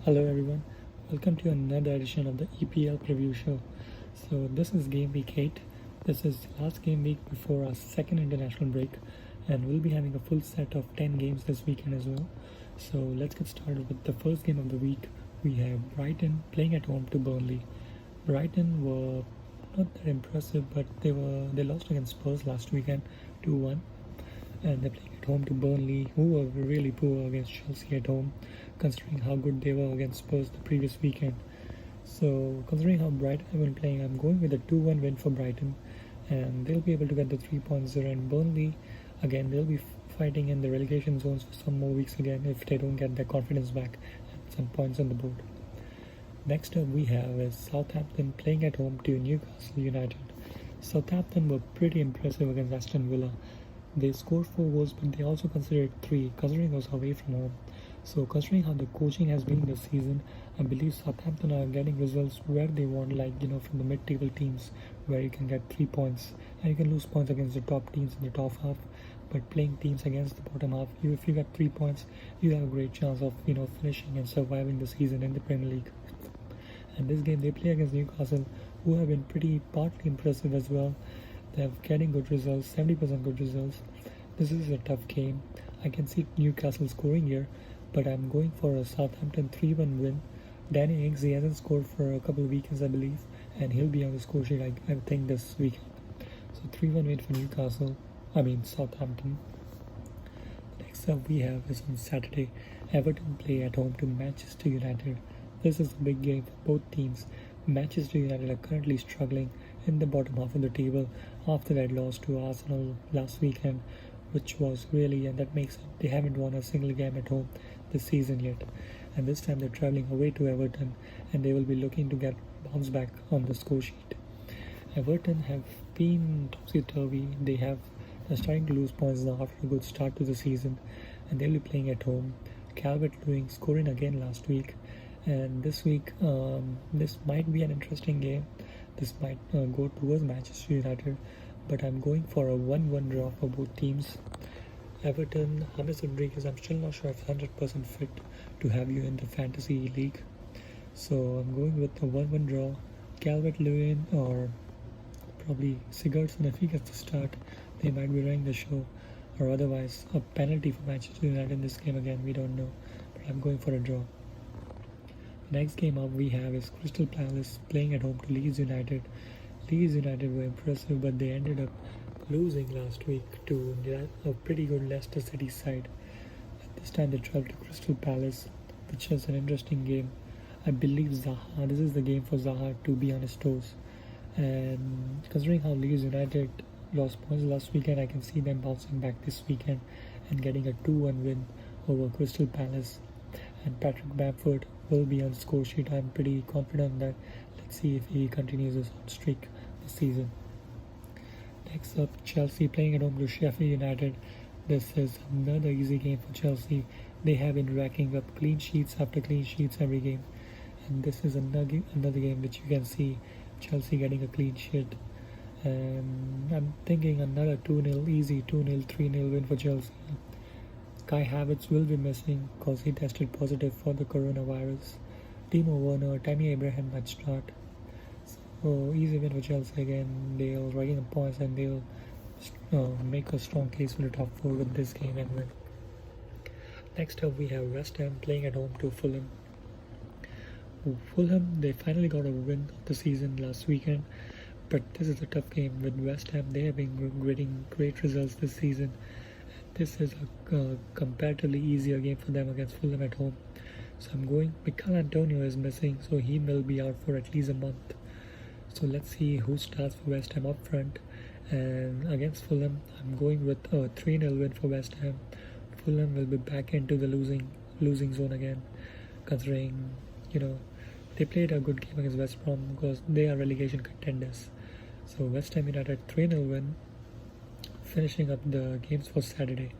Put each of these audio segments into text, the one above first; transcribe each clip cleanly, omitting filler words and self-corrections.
Hello everyone, welcome to another edition of the EPL preview show. So this is game week 8. This is the last game week before our second international break, and we'll be having a full set of 10 games this weekend as well. So let's get started with the first game of the week. We have Brighton playing at home to Burnley. Brighton were not that impressive, but they lost against Spurs last weekend 2-1, and they're playing at home to Burnley, who were really poor against Chelsea at home, considering how good they were against Spurs the previous weekend. So, considering how Brighton have been playing, I'm going with a 2-1 win for Brighton, and they'll be able to get the 3 points there. And Burnley, again, they'll be fighting in the relegation zones for some more weeks again if they don't get their confidence back and some points on the board. Next up, we have is Southampton playing at home to Newcastle United. Southampton were pretty impressive against Aston Villa. They scored 4 goals, but they also considered 3, considering it was away from home. So, considering how the coaching has been this season, I believe Southampton are getting results where they want, from the mid-table teams, where you can get 3 points and you can lose points against the top teams in the top half. But playing teams against the bottom half, if you get 3 points, you have a great chance of finishing and surviving the season in the Premier League. And this game they play against Newcastle, who have been pretty partly impressive as well. They're getting good results, 70% good results. This is a tough game. I can see Newcastle scoring here, but I'm going for a Southampton 3-1 win. Danny Ings, he hasn't scored for a couple of weekends, I believe, and he'll be on the score sheet, I think, this weekend. So 3-1 win for Southampton. Next up we have is on Saturday, Everton play at home to Manchester United. This is a big game for both teams. Manchester United are currently struggling in the bottom half of the table after that loss to Arsenal last weekend, which was really, and that makes it, they haven't won a single game at home this season yet. And this time they're travelling away to Everton, and they will be looking to get bounce back on the score sheet. Everton have been topsy-turvy. They're starting to lose points now after a good start to the season, and they'll be playing at home. Calvert-Lewin scoring again last week, and this week this might be an interesting game. This might go towards Manchester United, but I'm going for a 1-1 draw for both teams. Everton, James Rodriguez, I'm still not sure if 100% fit to have you in the fantasy league, so I'm going with a 1-1 draw. Calvert-Lewin or probably Sigurdsson, if he gets to start, they might be running the show, or otherwise a penalty for Manchester United in this game again, we don't know, but I'm going for a draw. The next game up we have is Crystal Palace playing at home to Leeds United. Leeds United were impressive, but they ended up losing last week to a pretty good Leicester City side. At this time they traveled to Crystal Palace, which is an interesting game. I believe Zaha, this is the game for Zaha to be on his toes. And considering how Leeds United lost points last weekend, I can see them bouncing back this weekend and getting a 2-1 win over Crystal Palace. And Patrick Bamford will be on the score sheet. I'm pretty confident that. Let's see if he continues his hot streak this season. Next up, Chelsea playing at home to Sheffield United. This is another easy game for Chelsea. They have been racking up clean sheets after clean sheets every game, and this is another game which you can see Chelsea getting a clean sheet. And I'm thinking another 2-0, easy 2-0, 3-0 win for Chelsea. Kai Havertz will be missing because he tested positive for the coronavirus. Timo Werner, Tammy Abraham might start. So easy win for Chelsea again. They'll racking up points and they'll make a strong case for the top 4 with this game and win. Next up we have West Ham playing at home to Fulham. Fulham, they finally got a win of the season last weekend, but this is a tough game with West Ham. They have been getting great results this season. This is a comparatively easier game for them against Fulham at home. So I'm going, Mikel Antonio is missing, so he will be out for at least a month. So let's see who starts for West Ham up front. And against Fulham, I'm going with a 3-0 win for West Ham. Fulham will be back into the losing zone again, considering, they played a good game against West Brom because they are relegation contenders. So West Ham United 3-0 win, finishing up the games for Saturday.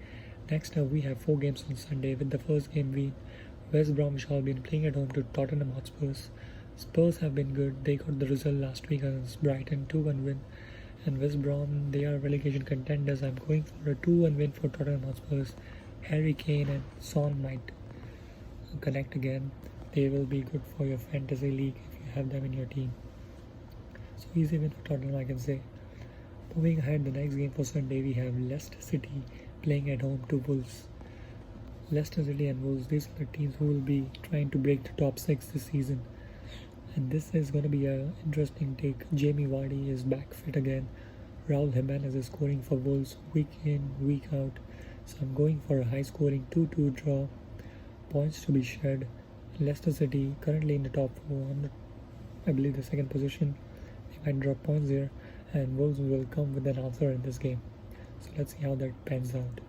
Next up we have 4 games on Sunday, with the first game being West Bromwich Albion playing at home to Tottenham Hotspurs. Spurs have been good. They got the result last week against Brighton, 2-1 win. And West Brom, they are relegation contenders. I'm going for a 2-1 win for Tottenham Hotspurs. Harry Kane and Son might connect again. They will be good for your fantasy league if you have them in your team. So easy win for Tottenham, I can say. Moving ahead, the next game for Sunday, we have Leicester City playing at home to Wolves. Leicester City and Wolves, these are the teams who will be trying to break the top 6 this season. And this is going to be an interesting take. Jamie Vardy is back fit again. Raul Jimenez is scoring for Wolves week in, week out. So I'm going for a high-scoring 2-2 draw. Points to be shared. Leicester City currently in the top 4, I believe the second position. They might drop points here, and Wolves will come with an answer in this game. So let's see how that pans out.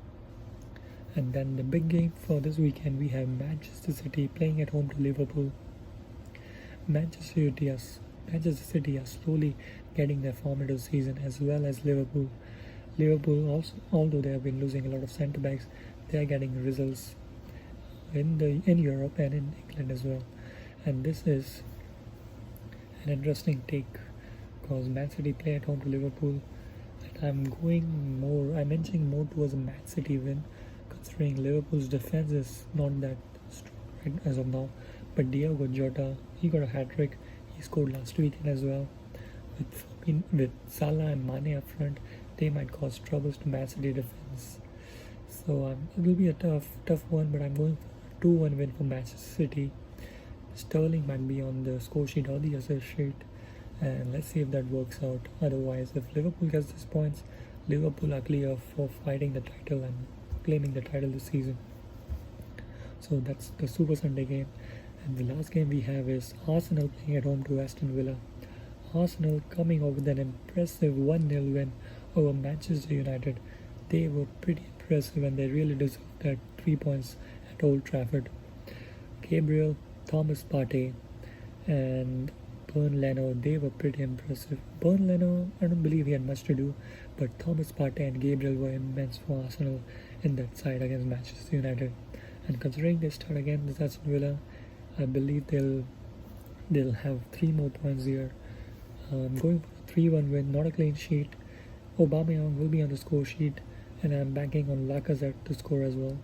And then the big game for this weekend, we have Manchester City playing at home to Liverpool. Manchester City are slowly getting their form into the season, as well as Liverpool. Liverpool also, although they have been losing a lot of centre backs, they are getting results in Europe and in England as well. And this is an interesting take because Man City play at home to Liverpool, and I'm inching more towards a Man City win, considering Liverpool's defense is not that strong right as of now. But Diogo Jota, he got a hat-trick. He scored last weekend as well. With Salah and Mane up front, they might cause troubles to Man City defense. So it will be a tough one, but I'm going for a 2-1 win for Manchester City. Sterling might be on the score sheet or the assist sheet, and let's see if that works out. Otherwise, if Liverpool gets these points, Liverpool are clear for fighting the title and claiming the title this season. So that's the Super Sunday game. And the last game we have is Arsenal playing at home to Aston Villa. Arsenal coming over with an impressive 1-0 win over Manchester United. They were pretty impressive and they really deserved that 3 points at Old Trafford. Gabriel, Thomas Partey and Bern Leno, they were pretty impressive. Bern Leno, I don't believe he had much to do, but Thomas Partey and Gabriel were immense for Arsenal in that side against Manchester United. And considering they start again with Aston Villa, I believe they'll have 3 more points here. I'm going for a 3-1 win, not a clean sheet. Aubameyang will be on the score sheet, and I'm banking on Lacazette to score as well.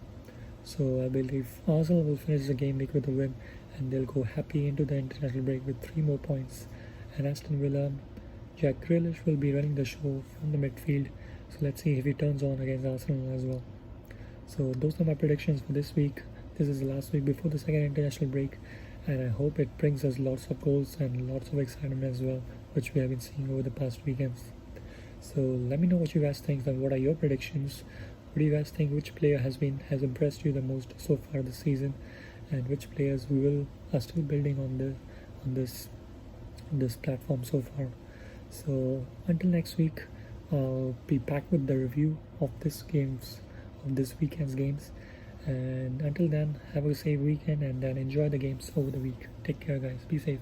So I believe Arsenal will finish the game week with a win, and they'll go happy into the international break with 3 more points. And Aston Villa, Jack Grealish will be running the show from the midfield. So let's see if he turns on against Arsenal as well. So those are my predictions for this week. This is the last week before the second international break, and I hope it brings us lots of goals and lots of excitement as well, which we have been seeing over the past weekends. So let me know what you guys think and what are your predictions. What do you guys think? Which player has impressed you the most so far this season, and which players are still building on this platform so far? So until next week, I'll be back with the review of this weekend's games. And until then, have a safe weekend and then enjoy the games over the week. Take care, guys. Be safe.